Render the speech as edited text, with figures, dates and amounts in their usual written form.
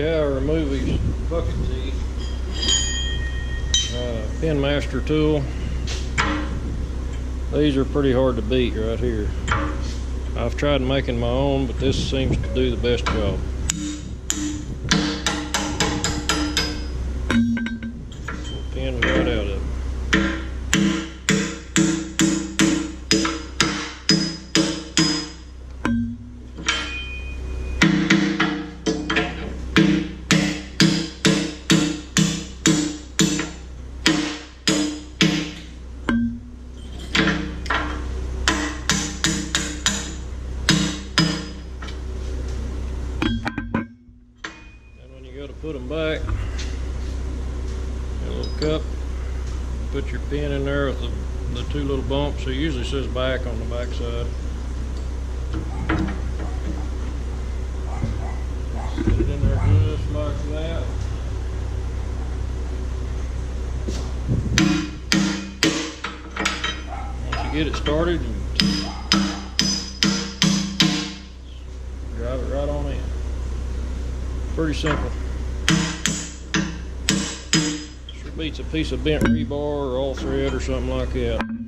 how to remove his bucket teeth. Pin master tool. These are pretty hard to beat right here. I've tried making my own, but this seems to do the best job. Pin right out of it. Go to put them back, a little cup, put your pin in there with the two little bumps. It usually says back on the back side. Put it in there just like that. Once you get it started, drive it right on in. Pretty simple. Beats a piece of bent rebar or all thread or something like that.